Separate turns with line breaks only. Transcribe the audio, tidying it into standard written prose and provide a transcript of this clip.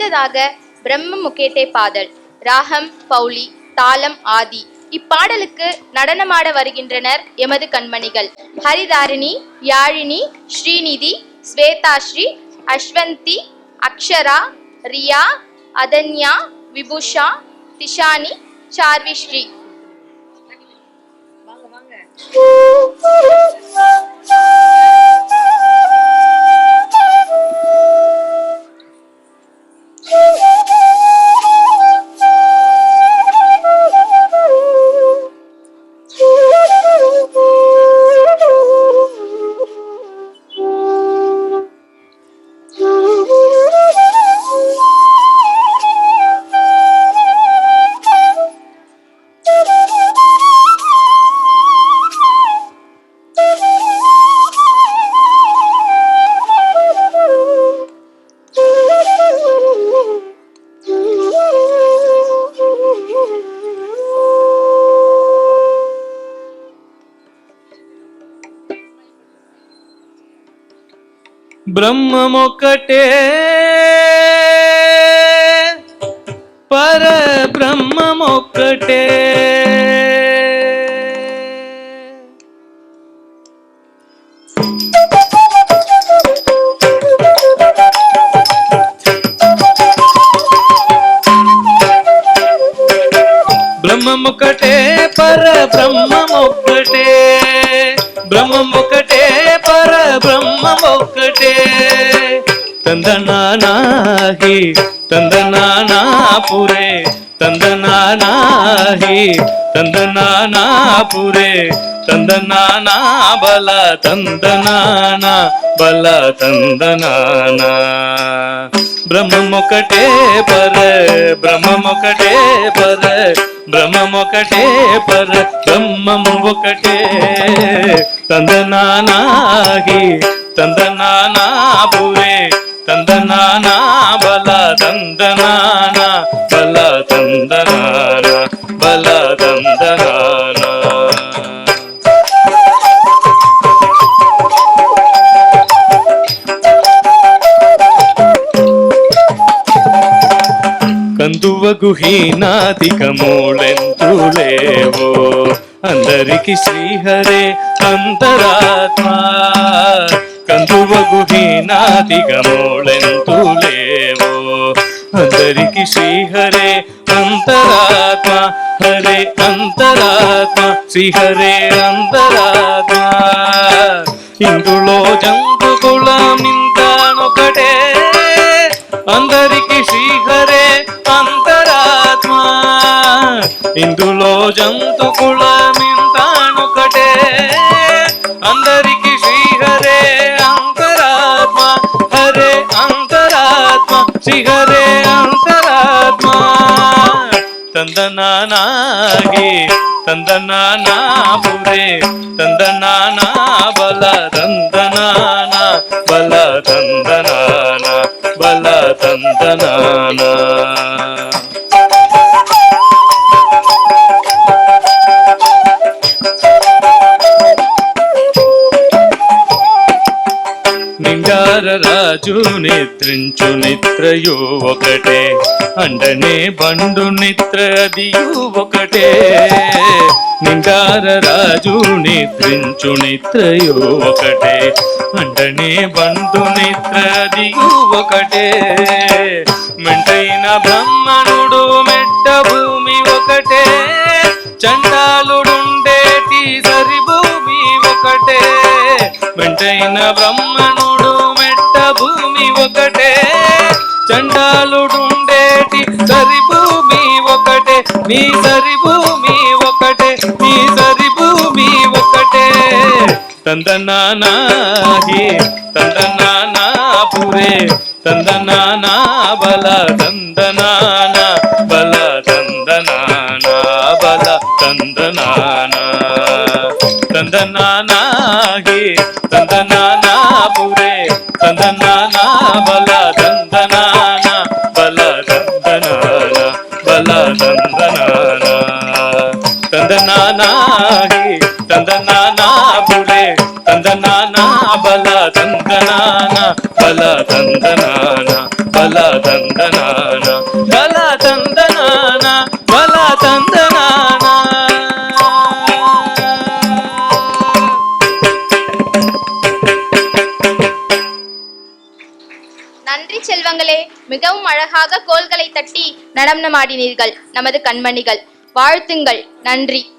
அடுத்ததாக பிரம்ம முகேட்டே பாடல், ராகம் பௌலி, தாளம் ஆதி. இப்பாடலுக்கு நடனமாட வருகின்றனர் எமது கண்மணிகள் ஹரிதாரிணி, யாழினி, ஸ்ரீநிதி, ஸ்வேதாஸ்ரீ, அஸ்வந்தி, அக்ஷரா, ரியா, அதன்யா, விபுஷா, திஷானி, சார்விஸ்ரீ.
బ్రహ్మమొక్కటే పరబ్రహ్మమొక్కటే బ్రహ్మమొక్కటే పరబ్రహ్మమొక్కటే బ్రహ్మమొక్కటే పరబ్రహ్మమొక్కటే తందనానాహి తందనానాపురే తందనానాహి తందనానాపురే తందనానా బల తందనానా బల తందనానా బ్రహ్మమొక్కటే పర బ్రహ్మమొక్కటే పర బ్రహ్మమొక్కటే పర బ్రహ్మం ఒకటే తందనానాహి తందనానాపురే తందనానా బల తందనానా బల తందనానా బల తందనానా. కందువగు హీనాధికములెంతులేవో అందరికి శ్రీహరే అంతరాత్మ కందువగు హీనాధికములెంతులేవో అందరికి శ్రీహరే అంతరాత్మ హరే అంతరాత్మ శ్రీహరే అంతరాత్మ ఇందులో జంతుకులమింతానొకటే అందరికి శ్రీహరే అంతరాత్మ ఇందులో జంతుకులమింతానొకటే అందరికి శ్రీహరే అంతరాత్మ హరే అంతరాత్మ శ్రీహరే అంతరాత్మ తందనానాగి తందనానాపురే తందనానా బల తందనానా బల తందనానా బల తందనానా. నిండార రాజు నిద్రించు నిద్రయు ఒకటే అండనే బండు నిద్ర అదియు ఒకటే నిండార రాజు నిద్రించు నిద్రయు ఒకటే అండనే బండు నిద్ర అదియు ఒకటే మెంటైన బ్రహ్మణుడు మెట్ట భూమి ఒకటే చండాలుడుండేటి సరి భూమి ఒకటే మెంటైన బ్రహ్మణుడు మెట్ట భూమి ఒకటే చండాలుడుండేటి సరి భూమి ఒకటే నీ సరి భూమి ఒకటే నీ సరి భూమి ఒకటే తందనానాహి తందనానాపురే తందనానా బల తందనానా బల తందనానా బల తందనానా తందనానాహి తందనానాపురే తందనానా బల తందనానా బల తందనానా బల తందనానా తందనానాహి తందనానాపురే తందనానా బల తందనానా బల తందనానా బల கலா தந்தனானா கலா தந்தனானா கலா தந்தனானா.
நன்றி செல்வங்களே, மிகவும் அழகாக கோல்களை தட்டி நடனமாடினீர்கள் நமது கண்மணிகள். வாழ்த்துங்கள். நன்றி.